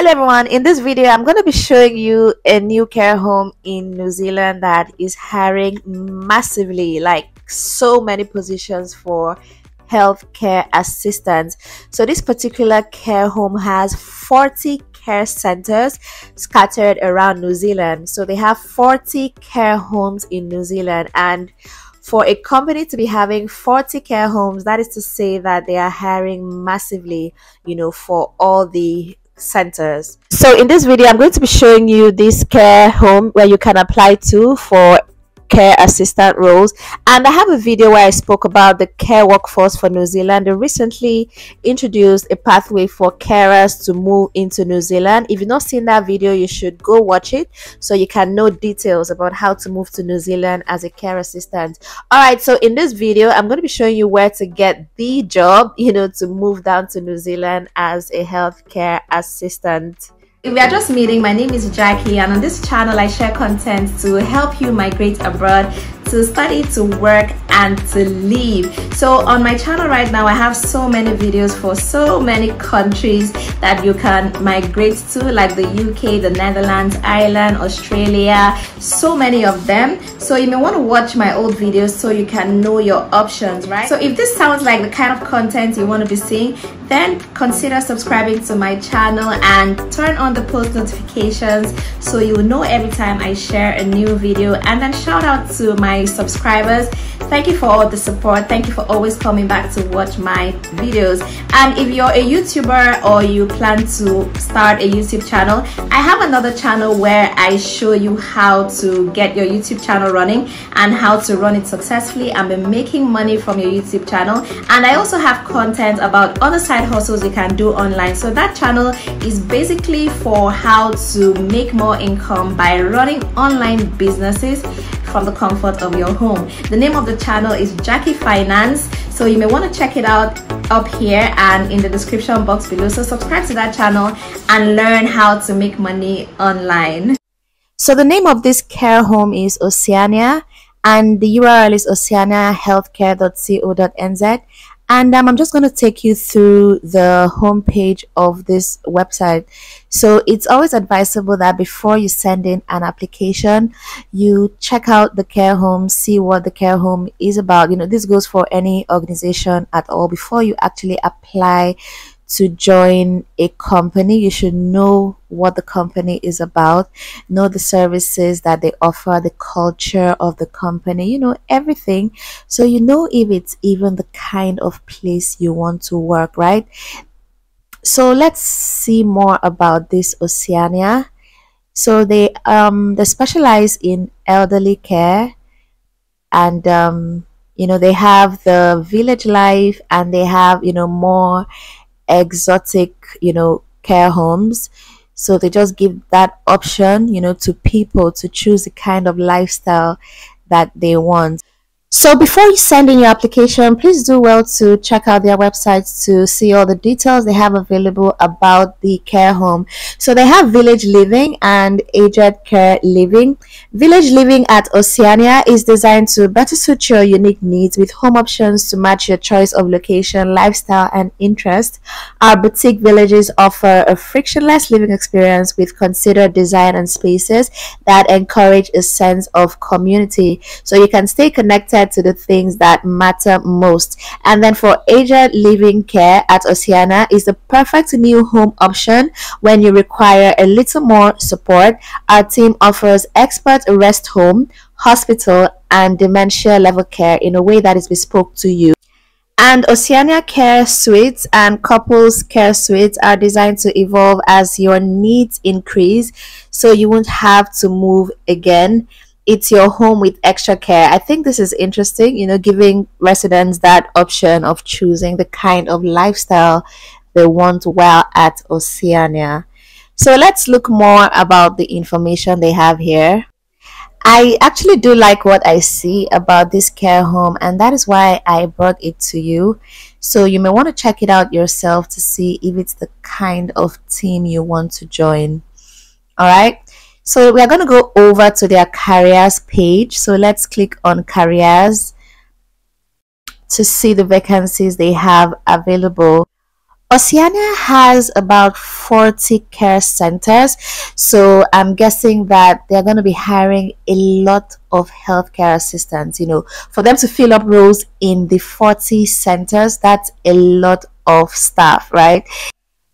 Hello everyone, in this video I'm going to be showing you a new care home in New Zealand that is hiring massively, like so many positions for healthcare assistants. So this particular care home has 40 care centers scattered around New Zealand. So they have 40 care homes in New Zealand, and for a company to be having 40 care homes, that is to say that they are hiring massively, for all the centers. So in this video I'm going to be showing you this care home where you can apply to for care assistant roles, and I have a video where I spoke about the care workforce for New Zealand. They recently introduced a pathway for carers to move into New Zealand. If you've not seen that video, you should go watch it so you can know details about how to move to New Zealand as a care assistant. Alright, so in this video I'm going to be showing you where to get the job, to move down to New Zealand as a healthcare assistant. If we are just meeting, my name is Jackie, and on this channel I share content to help you migrate abroad, to study, to work, and to live. So on my channel right now I have so many videos for so many countries that you can migrate to, like the UK, the Netherlands, Ireland, Australia, so many of them. So you may want to watch my old videos so you can know your options, right? So if this sounds like the kind of content you want to be seeing, then consider subscribing to my channel and turn on the post notifications so you will know every time I share a new video. And then shout out to my subscribers. Thank you for all the support. Thank you for always coming back to watch my videos. And if you're a YouTuber or you plan to start a YouTube channel, I have another channel where I show you how to get your YouTube channel running and how to run it successfully and be making money from your YouTube channel. And I also have content about other side hustles you can do online. So that channel is basically for how to make more income by running online businesses from the comfort of your home. The name of the channel is Jackie Finance, so you may want to check it out up here and in the description box below. So subscribe to that channel and learn how to make money online. So the name of this care home is Oceania, and the URL is oceaniahealthcare.co.nz. And I'm just going to take you through the homepage of this website. So it's always advisable that before you send in an application, you check out the care home, see what the care home is about. This goes for any organization at all. Before you actually apply to join a company, you should know what the company is about, know the services that they offer, the culture of the company, everything, so you know if it's even the kind of place you want to work, right? So let's see more about this Oceania. So they specialize in elderly care, and they have the village life, and they have more exotic care homes. So they just give that option to people to choose the kind of lifestyle that they want. So before you send in your application, please do well to check out their websites to see all the details they have available about the care home. So they have village living and aged care living. Village living at Oceania is designed to better suit your unique needs with home options to match your choice of location, lifestyle, and interest. Our boutique villages offer a frictionless living experience with considered design and spaces that encourage a sense of community, so you can stay connected to the things that matter most. And then for aged living care at Oceania is the perfect new home option when you require a little more support. Our team offers expert rest home, hospital, and dementia level care in a way that is bespoke to you. And Oceania Care Suites and Couples Care Suites are designed to evolve as your needs increase, so you won't have to move again. It's your home with extra care. I think this is interesting, giving residents that option of choosing the kind of lifestyle they want while at Oceania. So let's look more about the information they have here. I actually do like what I see about this care home, and that is why I brought it to you. So you may want to check it out yourself to see if it's the kind of team you want to join. All right. So we are going to go over to their careers page. So let's click on careers to see the vacancies they have available. Oceania has about 40 care centers, so I'm guessing that they're going to be hiring a lot of healthcare assistants. For them to fill up roles in the 40 centers, that's a lot of staff, right?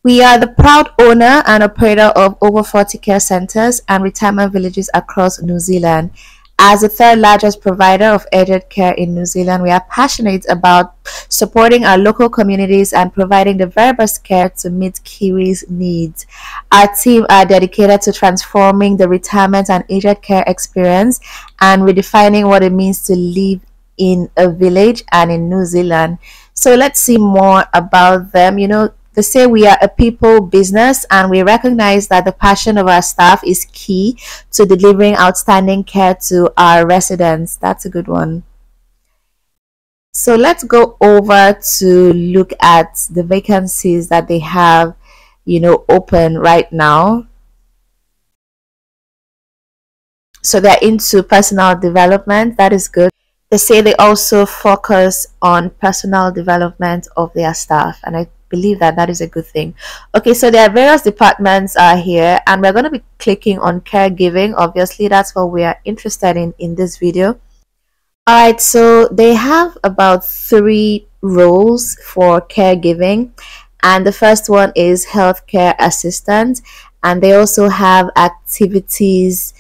We are the proud owner and operator of over 40 care centers and retirement villages across New Zealand. As the third largest provider of aged care in New Zealand, we are passionate about supporting our local communities and providing the very best care to meet Kiwis' needs. Our team are dedicated to transforming the retirement and aged care experience and redefining what it means to live in a village and in New Zealand. So let's see more about them. They say we are a people business and we recognize that the passion of our staff is key to delivering outstanding care to our residents. That's a good one. So let's go over to look at the vacancies that they have, open right now. So they're into personal development. That is good. They say they also focus on personal development of their staff, and I believe that that is a good thing. Okay, so there are various departments are here, and we're going to be clicking on caregiving. Obviously, that's what we are interested in this video. All right, so they have about 3 roles for caregiving, and the first one is healthcare assistant, and they also have activities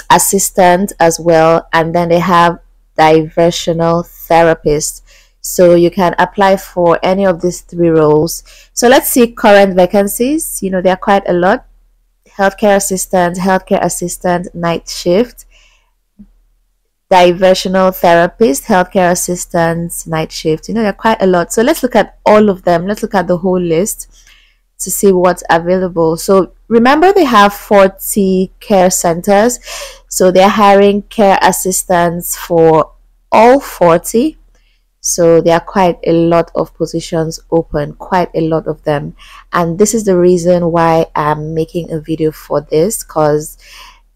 assistant as well, and then they have diversional therapist. So you can apply for any of these 3 roles. So let's see current vacancies. There are quite a lot. Healthcare assistant, night shift, diversional therapist, healthcare assistant, night shift. There are quite a lot. So let's look at all of them. Let's look at the whole list to see what's available. So remember, they have 40 care centers, so they're hiring care assistants for all 40. So there are quite a lot of positions open, quite a lot of them, and this is the reason why I'm making a video for this, because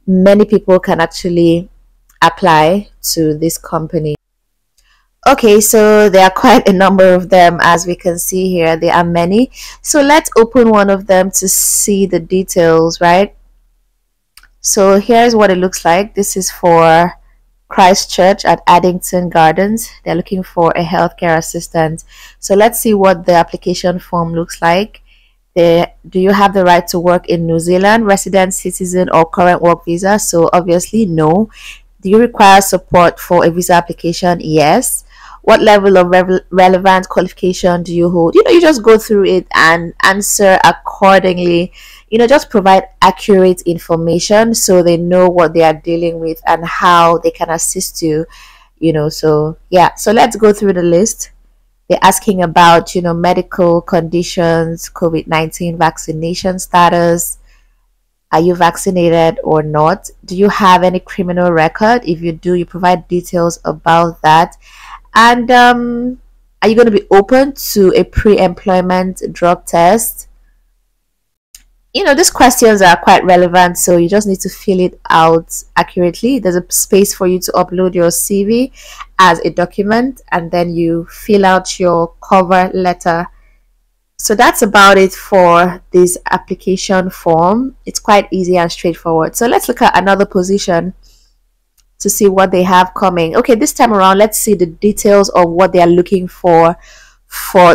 many people can actually apply to this company. Okay, so there are quite a number of them, as we can see here. There are many. So let's open one of them to see the details, right? So here's what it looks like. This is for Christchurch at Addington Gardens. They're looking for a healthcare assistant. So let's see what the application form looks like. Do you have the right to work in New Zealand, resident, citizen, or current work visa? So obviously no. Do you require support for a visa application? Yes. What level of relevant qualification do you hold? You just go through it and answer accordingly. Just provide accurate information so they know what they are dealing with and how they can assist you. So yeah, so let's go through the list. They're asking about medical conditions, COVID-19 vaccination status. Are you vaccinated or not? Do you have any criminal record? If you do, you provide details about that. And are you going to be open to a pre-employment drug test? These questions are quite relevant, so you just need to fill it out accurately. There's a space for you to upload your CV as a document, and then you fill out your cover letter. So that's about it for this application form. It's quite easy and straightforward. So let's look at another position to see what they have coming. Okay, this time around, let's see the details of what they are looking for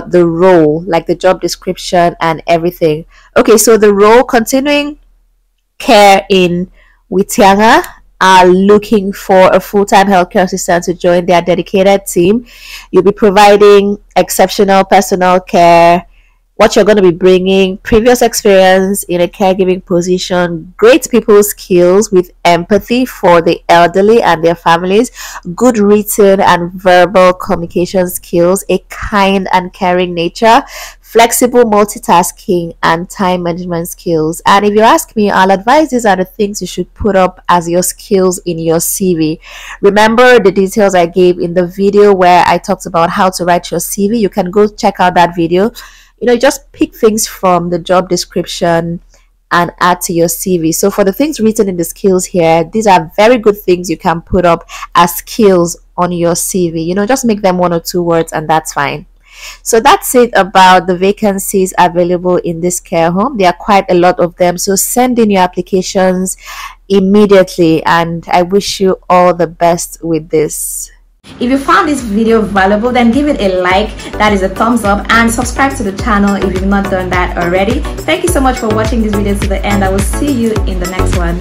the role, like the job description and everything. Okay, so the role, continuing care in Whitianga, are looking for a full-time healthcare assistant to join their dedicated team. You'll be providing exceptional personal care. What you're going to be bringing: previous experience in a caregiving position, great people skills with empathy for the elderly and their families, good written and verbal communication skills, a kind and caring nature, flexible multitasking, and time management skills. And if you ask me, I'll advise these are the things you should put up as your skills in your CV. Remember the details I gave in the video where I talked about how to write your CV? You can go check out that video. Just pick things from the job description and add to your CV. So for the things written in the skills here, these are very good things you can put up as skills on your CV. Just make them 1 or 2 words and that's fine. So that's it about the vacancies available in this care home. There are quite a lot of them, so send in your applications immediately, and I wish you all the best with this. If you found this video valuable, then give it a like, that is a thumbs up, and subscribe to the channel if you've not done that already. Thank you so much for watching this video to the end. I will see you in the next one.